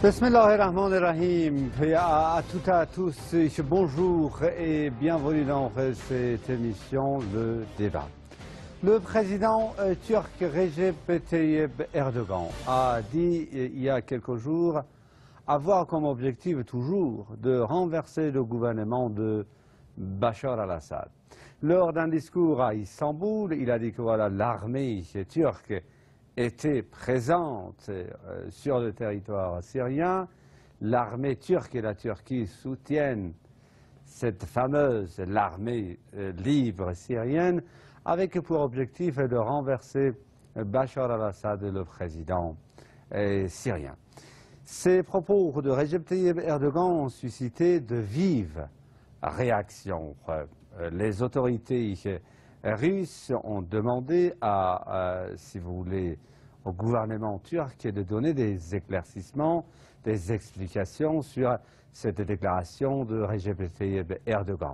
Bismillahirrahmanirrahim. À toutes et à tous, bonjour et bienvenue dans cette émission, le débat. Le président turc Recep Tayyip Erdogan a dit il y a quelques jours avoir comme objectif toujours de renverser le gouvernement de Bachar al-Assad. Lors d'un discours à Istanbul, il a dit que voilà, l'armée turque était présente sur le territoire syrien. L'armée turque et la Turquie soutiennent cette fameuse l'armée libre syrienne avec pour objectif de renverser Bachar al-Assad, le président syrien. Ces propos de Recep Tayyip Erdogan ont suscité de vives réactions. Les autorités russes ont demandé si vous voulez, au gouvernement turc de donner des éclaircissements, des explications sur cette déclaration de Recep Tayyip Erdogan.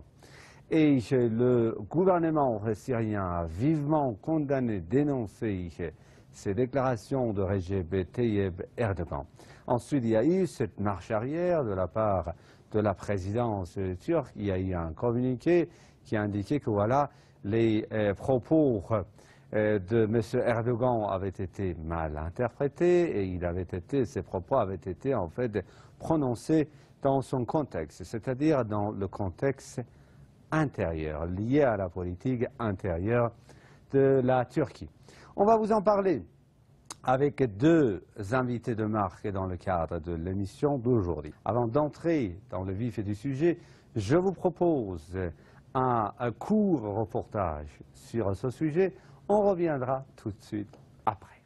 Et le gouvernement syrien a vivement condamné, dénoncé ces déclarations de Recep Tayyip Erdogan. Ensuite, il y a eu cette marche arrière de la part de la présidence turque. Il y a eu un communiqué qui a indiqué que voilà, les propos de M. Erdogan avaient été mal interprétés et ces propos avaient été en fait prononcés dans son contexte, c'est-à-dire dans le contexte intérieur, lié à la politique intérieure de la Turquie. On va vous en parler avec deux invités de marque dans le cadre de l'émission d'aujourd'hui. Avant d'entrer dans le vif du sujet, je vous propose un court reportage sur ce sujet. On reviendra tout de suite après.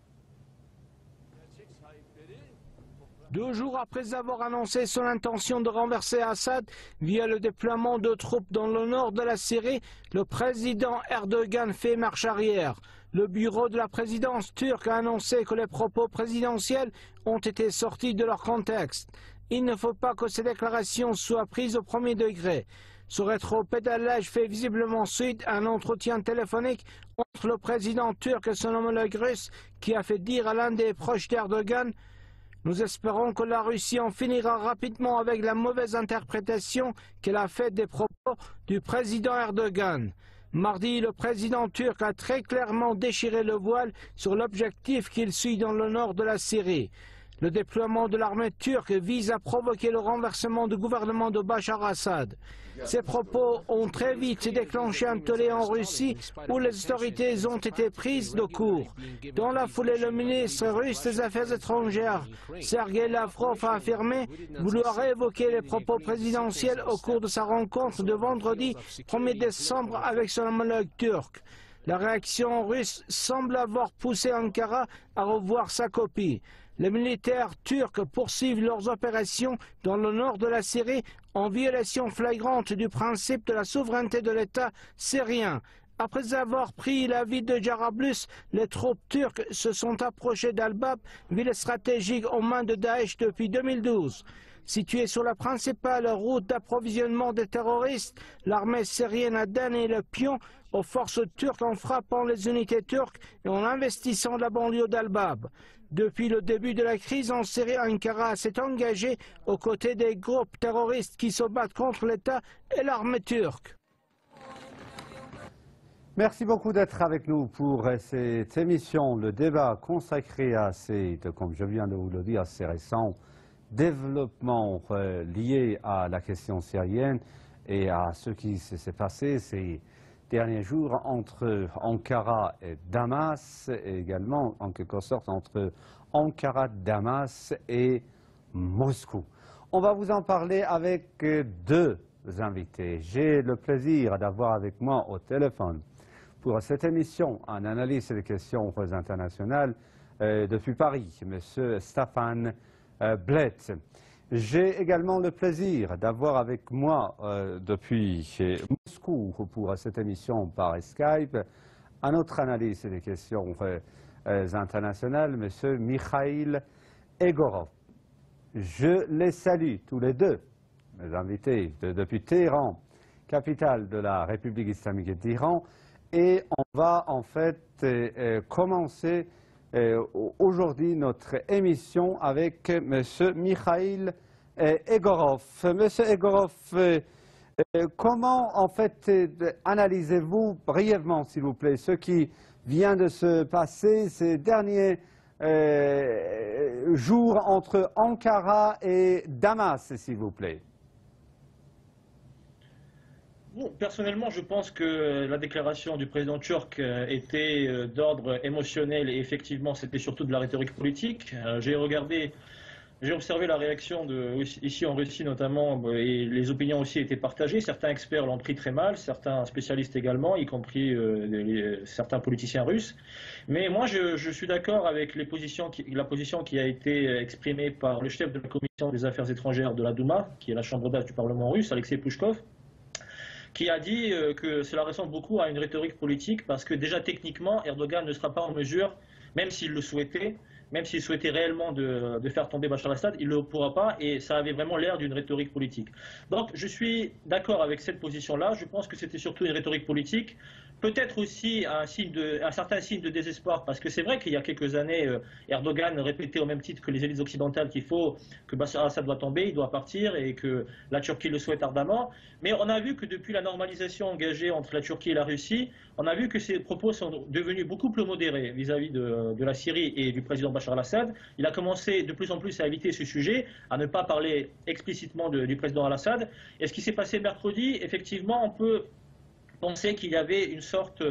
2 jours après avoir annoncé son intention de renverser Assad via le déploiement de troupes dans le nord de la Syrie, le président Erdogan fait marche arrière. Le bureau de la présidence turque a annoncé que les propos présidentiels ont été sortis de leur contexte. Il ne faut pas que ces déclarations soient prises au premier degré. Ce rétro-pédalage fait visiblement suite à un entretien téléphonique entre le président turc et son homologue russe qui a fait dire à l'un des proches d'Erdogan: nous espérons que la Russie en finira rapidement avec la mauvaise interprétation qu'elle a faite des propos du président Erdogan. Mardi, le président turc a très clairement déchiré le voile sur l'objectif qu'il suit dans le nord de la Syrie. Le déploiement de l'armée turque vise à provoquer le renversement du gouvernement de Bachar al-Assad. Ces propos ont très vite déclenché un tollé en Russie où les autorités ont été prises de court. Dans la foulée, le ministre russe des Affaires étrangères, Sergei Lavrov, a affirmé vouloir réévoquer les propos présidentiels au cours de sa rencontre de vendredi 1er décembre avec son homologue turc. La réaction russe semble avoir poussé Ankara à revoir sa copie. Les militaires turcs poursuivent leurs opérations dans le nord de la Syrie en violation flagrante du principe de la souveraineté de l'État syrien. Après avoir pris la ville de Jarablus, les troupes turques se sont approchées d'Al-Bab, ville stratégique aux mains de Daesh depuis 2012. Située sur la principale route d'approvisionnement des terroristes, l'armée syrienne a donné le pion aux forces turques en frappant les unités turques et en investissant la banlieue d'Al-Bab. Depuis le début de la crise en Syrie, Ankara s'est engagé aux côtés des groupes terroristes qui se battent contre l'État et l'armée turque. Merci beaucoup d'être avec nous pour cette émission, le débat consacré à comme je viens de vous le dire, ces récents développements liés à la question syrienne et à ce qui s'est passé ces derniers jours entre Ankara et Damas, et également en quelque sorte entre Ankara, Damas et Moscou. On va vous en parler avec deux invités. J'ai le plaisir d'avoir avec moi au téléphone pour cette émission un analyste des questions internationales depuis Paris, M. Staffan Blett. J'ai également le plaisir d'avoir avec moi depuis Moscou pour cette émission par Skype un autre analyste des questions internationales, M. Mikhail Egorov. Je les salue tous les deux, mes invités, depuis Téhéran, capitale de la République islamique d'Iran, et on va en fait commencer aujourd'hui notre émission avec M. Mikhail Egorov. Monsieur Egorov, comment en fait analysez-vous brièvement, s'il vous plaît, ce qui vient de se passer ces derniers jours entre Ankara et Damas, s'il vous plaît? Bon, personnellement, je pense que la déclaration du président turc était d'ordre émotionnel et effectivement, c'était surtout de la rhétorique politique. J'ai observé la réaction ici en Russie notamment, et les opinions aussi étaient partagées. Certains experts l'ont pris très mal, certains spécialistes également, y compris certains politiciens russes. Mais moi, je suis d'accord avec la position qui a été exprimée par le chef de la commission des affaires étrangères de la Douma, qui est la chambre d'âge du Parlement russe, Alexei Pouchkov, qui a dit que cela ressemble beaucoup à une rhétorique politique parce que déjà techniquement, Erdogan ne sera pas en mesure, même s'il le souhaitait, même s'il souhaitait réellement de faire tomber Bachar el-Assad, il ne le pourra pas et ça avait vraiment l'air d'une rhétorique politique. Donc je suis d'accord avec cette position-là, je pense que c'était surtout une rhétorique politique. Peut-être aussi un certain signe de désespoir, parce que c'est vrai qu'il y a quelques années, Erdogan répétait au même titre que les élites occidentales que Bachar al-Assad doit tomber, il doit partir et que la Turquie le souhaite ardemment. Mais on a vu que depuis la normalisation engagée entre la Turquie et la Russie, on a vu que ces propos sont devenus beaucoup plus modérés vis-à-vis de la Syrie et du président Bachar al-Assad. Il a commencé de plus en plus à éviter ce sujet, à ne pas parler explicitement du président al-Assad. Et ce qui s'est passé mercredi, effectivement, on peut penser qu'il y avait une sorte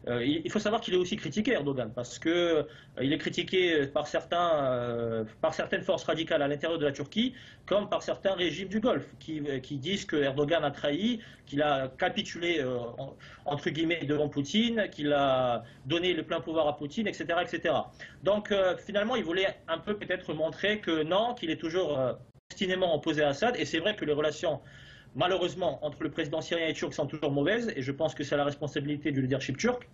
il faut savoir qu'il est aussi critiqué, Erdogan, parce que il est critiqué par certaines forces radicales à l'intérieur de la Turquie, comme par certains régimes du Golfe, qui disent que Erdogan a trahi, qu'il a capitulé entre guillemets devant Poutine, qu'il a donné le plein pouvoir à Poutine, etc., etc. Donc finalement, il voulait un peu peut-être montrer que non, qu'il est toujours obstinément opposé à Assad, et c'est vrai que les relations malheureusement, entre le président syrien et turc sont toujours mauvaises, et je pense que c'est la responsabilité du leadership turc.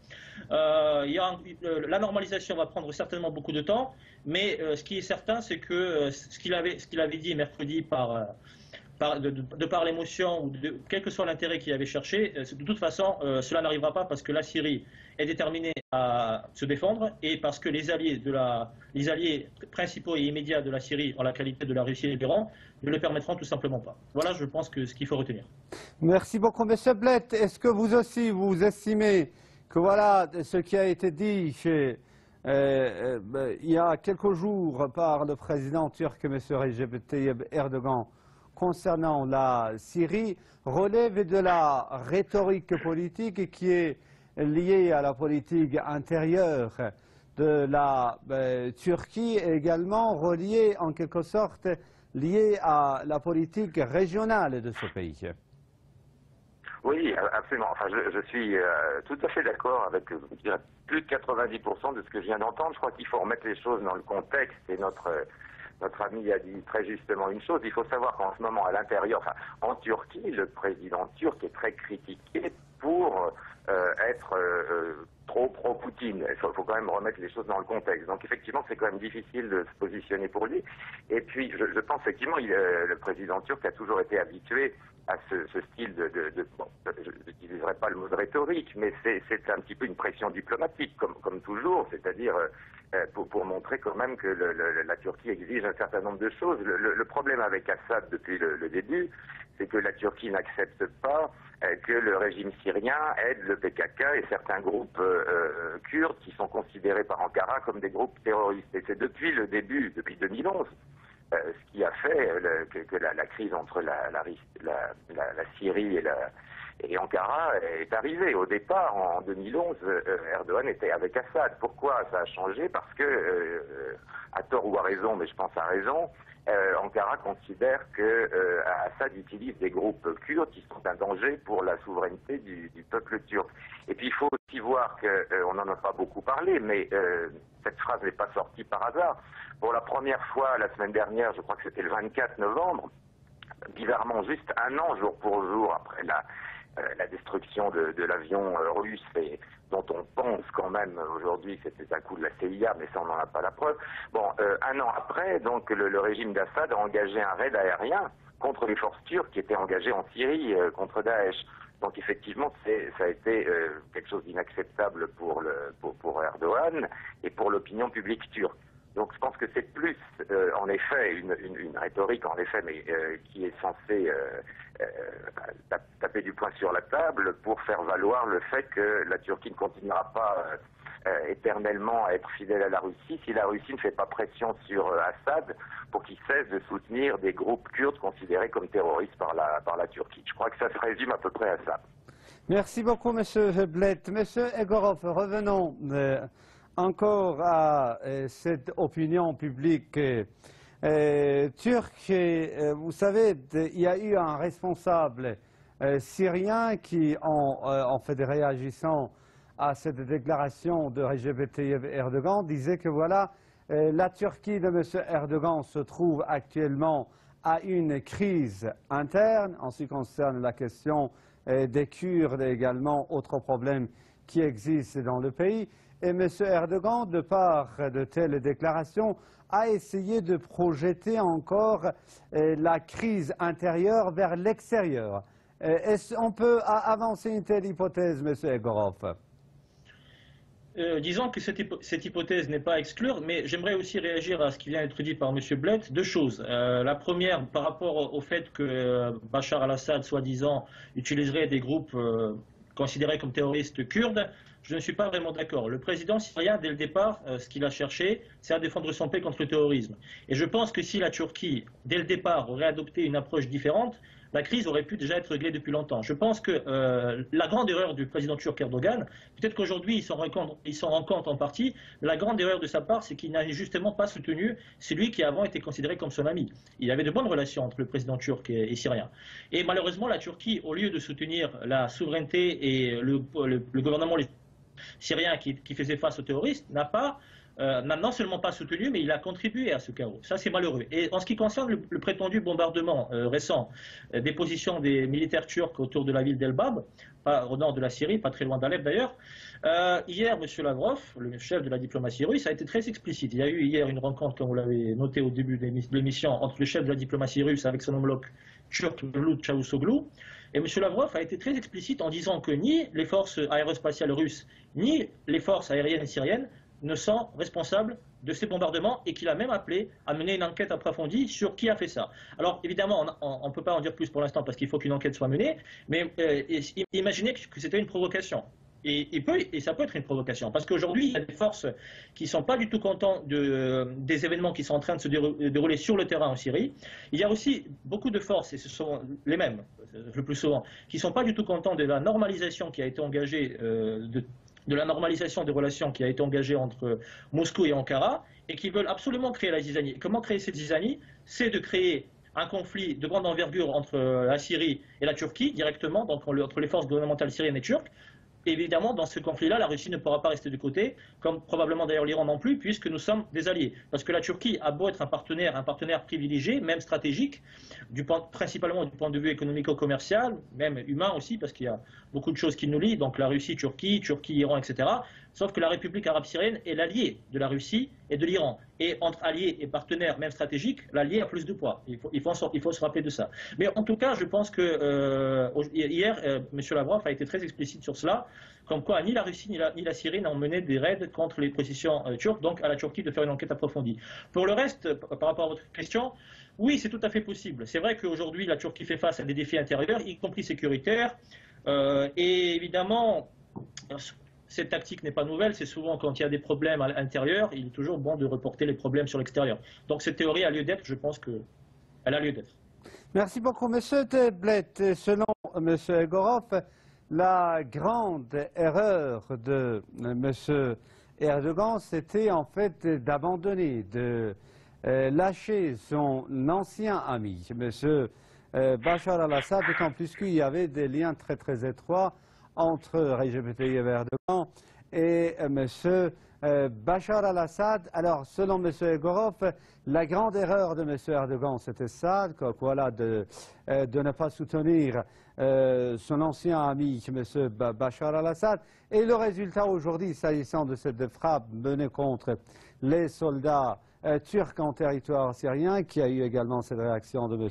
La normalisation va prendre certainement beaucoup de temps, mais ce qui est certain, c'est que ce qu'il avait dit mercredi de par l'émotion, ou quel que soit l'intérêt qu'il avait cherché, de toute façon, cela n'arrivera pas parce que la Syrie est déterminée à se défendre et parce que les alliés principaux et immédiats de la Syrie, en la qualité de la Russie et de l'Iran, ne le permettront tout simplement pas. Voilà, je pense que ce qu'il faut retenir. Merci beaucoup, M. Blett. Est-ce que vous aussi, vous estimez que voilà ce qui a été dit il y a quelques jours par le président turc, M. Recep Tayyip Erdogan, concernant la Syrie, relève de la rhétorique politique qui est liée à la politique intérieure de la Turquie, et également reliée en quelque sorte liée à la politique régionale de ce pays? Oui, absolument. Enfin, je suis tout à fait d'accord avec je dirais, plus de 90% de ce que je viens d'entendre. Je crois qu'il faut remettre les choses dans le contexte, et notre ami a dit très justement une chose. Il faut savoir qu'en ce moment, à l'intérieur, enfin, en Turquie, le président turc est très critiqué pour être trop pro-Poutine. Il faut quand même remettre les choses dans le contexte. Donc effectivement, c'est quand même difficile de se positionner pour lui. Et puis, je pense effectivement, le président turc a toujours été habitué à ce style bon, je n'utiliserai pas le mot de rhétorique, mais c'est un petit peu une pression diplomatique, comme toujours, c'est-à-dire pour montrer quand même que la Turquie exige un certain nombre de choses. Le problème avec Assad depuis le début, c'est que la Turquie n'accepte pas que le régime syrien aide le PKK et certains groupes kurdes qui sont considérés par Ankara comme des groupes terroristes. Et c'est depuis le début, depuis 2011, ce qui a fait que la crise entre la Syrie et Ankara est arrivée. Au départ, en 2011, Erdogan était avec Assad. Pourquoi ça a changé? Parce que, à tort ou à raison, mais je pense à raison, Ankara considère que Assad utilise des groupes kurdes qui sont un danger pour la souveraineté du peuple turc. Et puis il faut aussi voir qu'on n'en a pas beaucoup parlé, mais cette phrase n'est pas sortie par hasard. Pour la première fois, la semaine dernière, je crois que c'était le 24 novembre, bizarrement juste un an jour pour jour après la destruction de l'avion russe, et dont on pense quand même aujourd'hui que c'était un coup de la CIA, mais ça on n'en a pas la preuve. Bon, un an après, donc le régime d'Assad a engagé un raid aérien contre les forces turques qui étaient engagées en Syrie contre Daesh. Donc effectivement, ça a été quelque chose d'inacceptable pour Erdogan et pour l'opinion publique turque. Donc je pense que c'est plus, en effet, une rhétorique, en effet, mais qui est censée taper du poing sur la table pour faire valoir le fait que la Turquie ne continuera pas éternellement à être fidèle à la Russie si la Russie ne fait pas pression sur Assad pour qu'il cesse de soutenir des groupes kurdes considérés comme terroristes par la Turquie. Je crois que ça se résume à peu près à ça. Merci beaucoup, Monsieur Blett. Monsieur Egorov, revenons encore à cette opinion publique turque. Vous savez, il y a eu un responsable syrien qui, en fait, réagissant à cette déclaration de Recep Tayyip Erdogan, disait que voilà, la Turquie de M. Erdogan se trouve actuellement à une crise interne en ce qui concerne la question des Kurdes et également autres problèmes qui existent dans le pays. Et M. Erdogan, de par de telles déclarations, a essayé de projeter encore la crise intérieure vers l'extérieur. Est-ce qu'on peut avancer une telle hypothèse, M. Egorov? Disons que cette hypothèse n'est pas à exclure, mais j'aimerais aussi réagir à ce qui vient d'être dit par M. Blett. Deux choses. La première, par rapport au fait que Bachar al-Assad, soi-disant, utiliserait des groupes considérés comme terroristes kurdes, je ne suis pas vraiment d'accord. Le président syrien, dès le départ, ce qu'il a cherché, c'est à défendre son pays contre le terrorisme. Et je pense que si la Turquie, dès le départ, aurait adopté une approche différente, la crise aurait pu déjà être réglée depuis longtemps. Je pense que la grande erreur du président turc Erdogan, peut-être qu'aujourd'hui il s'en rend compte en partie, mais la grande erreur de sa part, c'est qu'il n'a justement pas soutenu celui qui avant était considéré comme son ami. Il y avait de bonnes relations entre le président turc et syrien. Et malheureusement, la Turquie, au lieu de soutenir la souveraineté et le gouvernement syrien qui faisait face aux terroristes, n'a non seulement pas soutenu, mais il a contribué à ce chaos. Ça, c'est malheureux. Et en ce qui concerne le prétendu bombardement récent des positions des militaires turcs autour de la ville d'Elbab, au nord de la Syrie, pas très loin d'Alep d'ailleurs, hier, M. Lavrov, le chef de la diplomatie russe, a été très explicite. Il y a eu hier une rencontre, comme vous l'avez noté au début de l'émission, entre le chef de la diplomatie russe avec son homologue turc, Mevlut Çavuşoğlu. Et M. Lavrov a été très explicite en disant que ni les forces aérospatiales russes, ni les forces aériennes syriennes ne sont responsables de ces bombardements et qu'il a même appelé à mener une enquête approfondie sur qui a fait ça. Alors évidemment, on ne peut pas en dire plus pour l'instant parce qu'il faut qu'une enquête soit menée, mais imaginez que c'était une provocation. Et ça peut être une provocation, parce qu'aujourd'hui, il y a des forces qui ne sont pas du tout contentes des événements qui sont en train de se dérouler sur le terrain en Syrie. Il y a aussi beaucoup de forces, et ce sont les mêmes le plus souvent, qui ne sont pas du tout contents de la normalisation qui a été engagée, de la normalisation des relations qui a été engagée entre Moscou et Ankara, et qui veulent absolument créer la zizanie. Comment créer cette zizanie? C'est de créer un conflit de grande envergure entre la Syrie et la Turquie, directement, donc entre les forces gouvernementales syriennes et turques. Évidemment, dans ce conflit-là, la Russie ne pourra pas rester de côté, comme probablement d'ailleurs l'Iran non plus, puisque nous sommes des alliés. Parce que la Turquie a beau être un partenaire privilégié, même stratégique, principalement du point de vue économico-commercial, même humain aussi, parce qu'il y a beaucoup de choses qui nous lient, donc la Russie, Turquie, Iran, etc. Sauf que la République arabe syrienne est l'allié de la Russie et de l'Iran. Et entre alliés et partenaires, même stratégiques, l'allié a plus de poids. Il faut se rappeler de ça. Mais en tout cas, je pense que hier, M. Lavrov a été très explicite sur cela, comme quoi ni la Russie ni la Syrie n'ont mené des raids contre les positions turques, donc à la Turquie de faire une enquête approfondie. Pour le reste, par rapport à votre question, oui, c'est tout à fait possible. C'est vrai qu'aujourd'hui, la Turquie fait face à des défis intérieurs, y compris sécuritaires, et évidemment, cette tactique n'est pas nouvelle, c'est souvent quand il y a des problèmes à l'intérieur, il est toujours bon de reporter les problèmes sur l'extérieur. Donc cette théorie a lieu d'être, je pense qu'elle a lieu d'être. Merci beaucoup, M. Blett. Selon M. Egorov, la grande erreur de M. Erdogan, c'était en fait d'abandonner, de lâcher son ancien ami, M. Bachar al-Assad, d'autant plus qu'il y avait des liens très très étroits entre Recep Tayyip Erdogan et M. Bachar al-Assad. Alors, selon M. Egorov, la grande erreur de M. Erdogan, c'était ça, voilà, de ne pas soutenir son ancien ami, M. Bachar al-Assad. Et le résultat aujourd'hui, s'agissant de cette frappe menée contre les soldats turcs en territoire syrien, qui a eu également cette réaction de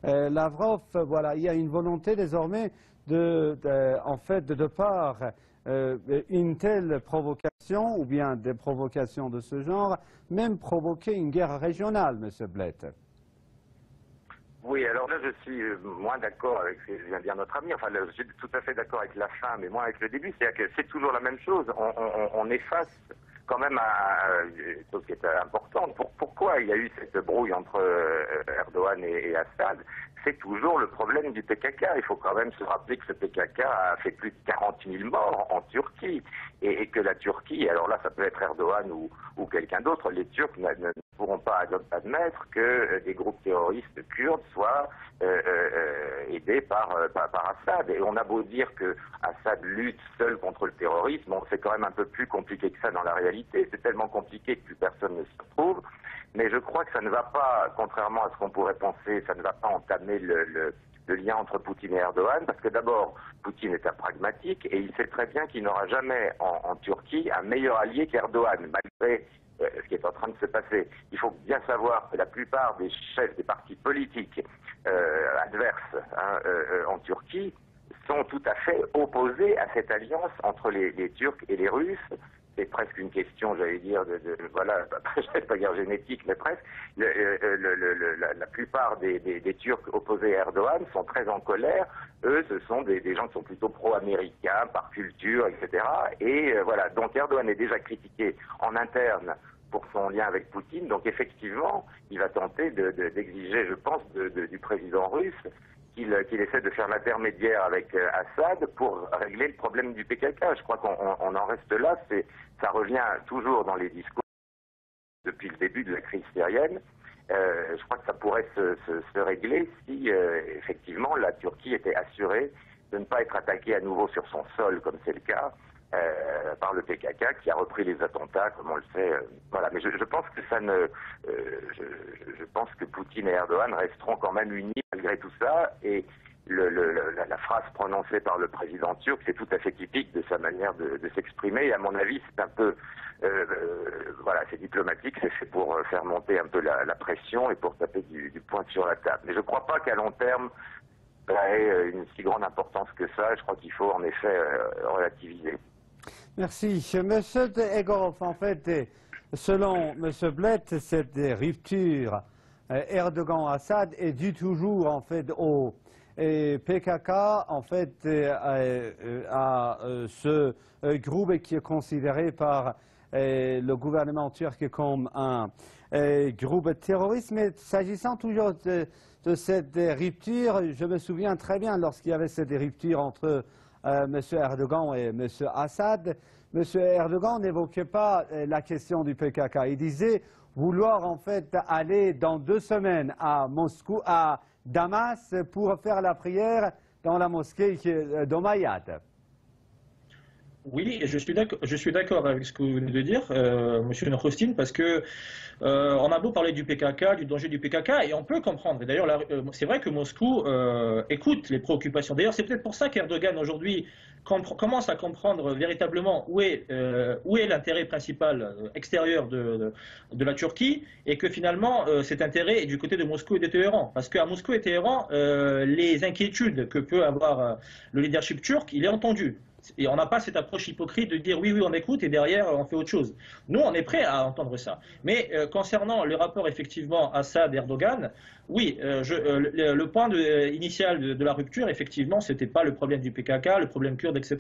M. Lavrov, voilà, il y a une volonté désormais en fait, de par une telle provocation, ou bien des provocations de ce genre, même provoquer une guerre régionale, M. Blett? Oui, alors là, je suis moins d'accord avec ce que vient de dire notre ami. Enfin, je suis tout à fait d'accord avec la fin, mais moins avec le début. C'est-à-dire que c'est toujours la même chose. On efface quand même une chose qui est importante. Pourquoi il y a eu cette brouille entre Erdogan et Assad? C'est toujours le problème du PKK. Il faut quand même se rappeler que ce PKK a fait plus de 40 000 morts en Turquie. Et que la Turquie, alors là, ça peut être Erdogan ou quelqu'un d'autre, les Turcs ne pourront pas admettre que des groupes terroristes kurdes soient aidés par Assad. Et on a beau dire que Assad lutte seul contre le terrorisme, bon, c'est quand même un peu plus compliqué que ça dans la réalité. C'est tellement compliqué que plus personne ne s'y retrouve. Mais je crois que ça ne va pas, contrairement à ce qu'on pourrait penser, ça ne va pas entamer le lien entre Poutine et Erdogan, parce que d'abord, Poutine est un pragmatique et il sait très bien qu'il n'aura jamais en Turquie un meilleur allié qu'Erdogan, malgré ce qui est en train de se passer. Il faut bien savoir que la plupart des chefs des partis politiques adverses en Turquie sont tout à fait opposés à cette alliance entre les Turcs et les Russes. C'est presque une question, j'allais dire, voilà, je vais pas dire génétique, mais presque. La plupart des Turcs opposés à Erdogan sont très en colère. Eux, ce sont des gens qui sont plutôt pro-américains, par culture, etc. Et voilà, donc Erdogan est déjà critiqué en interne pour son lien avec Poutine. Donc effectivement, il va tenter d'exiger, je pense, du président russe qu'il essaie de faire l'intermédiaire avec Assad pour régler le problème du PKK. Je crois qu'on en reste là. Ça revient toujours dans les discours depuis le début de la crise syrienne. Je crois que ça pourrait se régler si effectivement la Turquie était assurée de ne pas être attaquée à nouveau sur son sol, comme c'est le cas, par le PKK qui a repris les attentats, comme on le sait. Voilà. Mais je pense que ça ne, je pense que Poutine et Erdogan resteront quand même unis malgré tout ça. Et la phrase prononcée par le président turc, c'est tout à fait typique de sa manière de s'exprimer. Et à mon avis, c'est un peu, voilà, c'est diplomatique, c'est fait pour faire monter un peu la pression et pour taper du poing sur la table. Mais je ne crois pas qu'à long terme, ça ait une si grande importance que ça. Je crois qu'il faut en effet relativiser. Merci. Monsieur Egorov, en fait, selon M. Blett, cette rupture Erdogan-Assad est due toujours en fait au PKK, en fait, à ce groupe qui est considéré par le gouvernement turc comme un groupe terroriste. Mais s'agissant toujours de cette rupture, je me souviens très bien lorsqu'il y avait cette rupture entre M. Erdogan et M. Assad. M. Erdogan n'évoquait pas la question du PKK. Il disait vouloir en fait aller dans 2 semaines à Moscou, à Damas, pour faire la prière dans la mosquée d'Omayyad. Oui, je suis d'accord avec ce que vous venez de dire, Monsieur Nokhoustine, parce que on a beau parler du PKK, du danger du PKK, et on peut comprendre. D'ailleurs, c'est vrai que Moscou écoute les préoccupations. D'ailleurs, c'est peut-être pour ça qu'Erdogan aujourd'hui commence à comprendre véritablement où est l'intérêt principal extérieur de la Turquie, et que finalement cet intérêt est du côté de Moscou et de Téhéran. Parce qu'à Moscou et Téhéran, les inquiétudes que peut avoir le leadership turc, il est entendu. Et on n'a pas cette approche hypocrite de dire oui, oui, on écoute et derrière on fait autre chose. Nous, on est prêt à entendre ça. Mais concernant le rapport effectivement Assad-Erdogan, oui, le point initial de la rupture, effectivement, c'était pas le problème du PKK, le problème kurde, etc.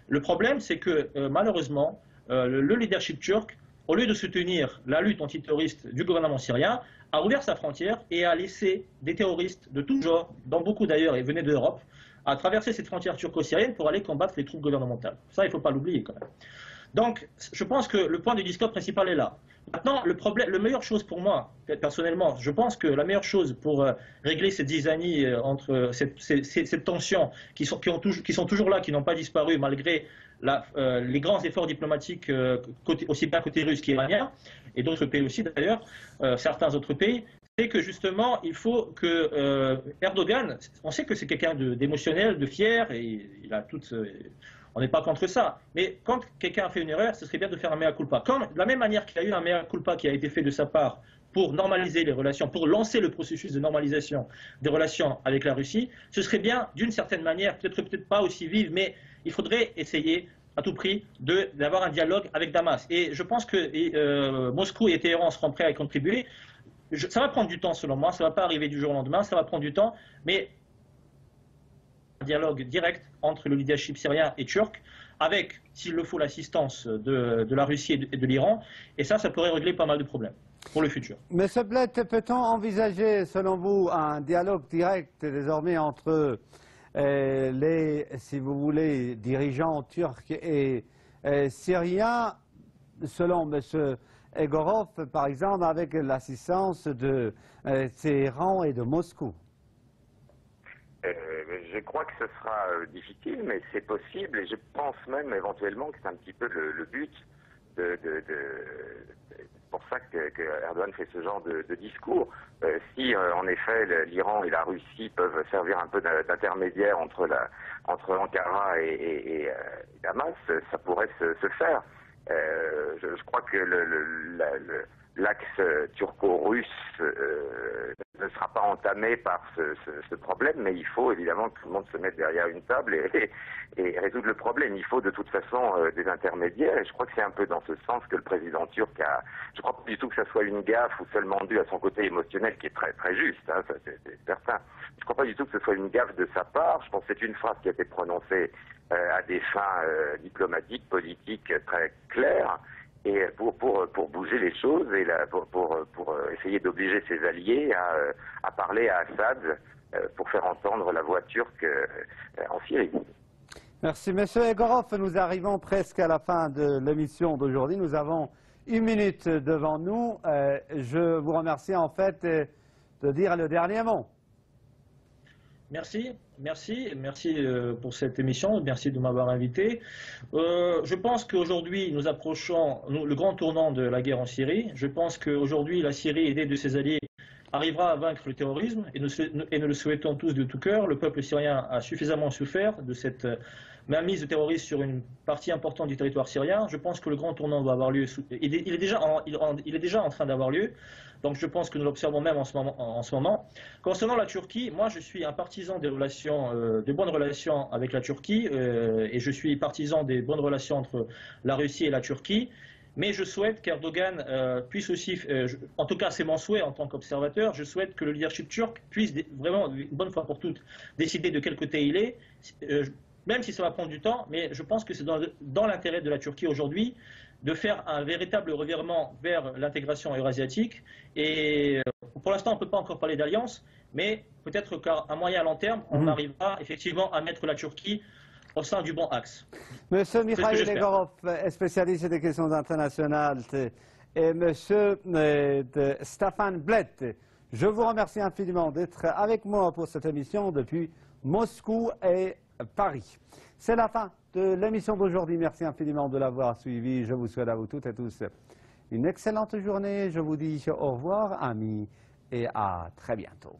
Le problème, c'est que malheureusement, le leadership turc, au lieu de soutenir la lutte antiterroriste du gouvernement syrien, a ouvert sa frontière et a laissé des terroristes de tout genre, dont beaucoup d'ailleurs et venaient d'Europe, à traverser cette frontière turco-syrienne pour aller combattre les troupes gouvernementales. Ça, il ne faut pas l'oublier quand même. Donc, je pense que le point du discours principal est là. Maintenant, la meilleure chose pour moi, personnellement, je pense que la meilleure chose pour régler cette zizanie entre cette tension qui sont toujours là, qui n'ont pas disparu malgré les grands efforts diplomatiques, aussi bien côté russe qu'iranien, et d'autres pays aussi d'ailleurs, certains autres pays, c'est que justement, il faut que Erdogan, on sait que c'est quelqu'un d'émotionnel, de fier, et il a toute... on n'est pas contre ça. Mais quand quelqu'un a fait une erreur, ce serait bien de faire un mea culpa. De la même manière qu'il y a eu un mea culpa qui a été fait de sa part pour normaliser les relations, pour lancer le processus de normalisation des relations avec la Russie, ce serait bien, d'une certaine manière, peut-être pas aussi vive, mais il faudrait essayer à tout prix d'avoir un dialogue avec Damas. Et je pense que Moscou et Téhéran seront prêts à y contribuer. Ça va prendre du temps selon moi, ça ne va pas arriver du jour au lendemain, ça va prendre du temps, mais un dialogue direct entre le leadership syrien et turc, avec, s'il le faut, l'assistance de la Russie et de l'Iran, et ça pourrait régler pas mal de problèmes pour le futur. Monsieur Bled, peut-on envisager, selon vous, un dialogue direct désormais entre les, si vous voulez, dirigeants turcs et syriens, selon M. Egorov, par exemple, avec l'assistance de Téhéran et de Moscou? Je crois que ce sera difficile, mais c'est possible, et je pense même éventuellement que c'est un petit peu le but c'est pour ça que Erdogan fait ce genre de discours. Si en effet l'Iran et la Russie peuvent servir un peu d'intermédiaire entre Ankara et Damas, ça pourrait se faire. Je crois que l'axe turco-russe ne sera pas entamé par ce problème, mais il faut évidemment que tout le monde se mette derrière une table et résoudre le problème. Il faut de toute façon des intermédiaires, et je crois que c'est un peu dans ce sens que le président turc a... Je ne crois pas du tout que ça soit une gaffe ou seulement dû à son côté émotionnel, qui est très, très juste, hein, ça c'est certain. Je ne crois pas du tout que ce soit une gaffe de sa part. Je pense que c'est une phrase qui a été prononcée à des fins diplomatiques, politiques très claires, et pour bouger les choses et pour essayer d'obliger ses alliés à parler à Assad pour faire entendre la voix turque en Syrie. Merci. Monsieur Egorov, nous arrivons presque à la fin de l'émission d'aujourd'hui. Nous avons 1 minute devant nous. Je vous remercie en fait de dire le dernier mot. Merci pour cette émission, merci de m'avoir invité. Je pense qu'aujourd'hui, nous approchons le grand tournant de la guerre en Syrie. Je pense qu'aujourd'hui, la Syrie, aidée de ses alliés, arrivera à vaincre le terrorisme, et nous le souhaitons tous de tout cœur. Le peuple syrien a suffisamment souffert de cette mainmise de terroristes sur une partie importante du territoire syrien. Je pense que le grand tournant va avoir lieu, il est déjà en train d'avoir lieu. Donc je pense que nous l'observons même en ce moment. Concernant la Turquie, moi je suis un partisan des bonnes relations avec la Turquie, et je suis partisan des bonnes relations entre la Russie et la Turquie. Mais je souhaite qu'Erdogan puisse aussi, en tout cas c'est mon souhait en tant qu'observateur, je souhaite que le leadership turc puisse vraiment, une bonne fois pour toutes, décider de quel côté il est, même si ça va prendre du temps, mais je pense que c'est dans l'intérêt de la Turquie aujourd'hui de faire un véritable revirement vers l'intégration eurasiatique. Et pour l'instant, on ne peut pas encore parler d'alliance, mais peut-être qu'à moyen et à long terme, on arrivera effectivement à mettre la Turquie au sein du bon axe. Monsieur Mikhail Egorov, spécialiste des questions internationales, et Monsieur Staffan Bled, je vous remercie infiniment d'être avec moi pour cette émission depuis Moscou et Paris. C'est la fin de l'émission d'aujourd'hui. Merci infiniment de l'avoir suivi. Je vous souhaite à vous toutes et tous une excellente journée. Je vous dis au revoir, amis, et à très bientôt.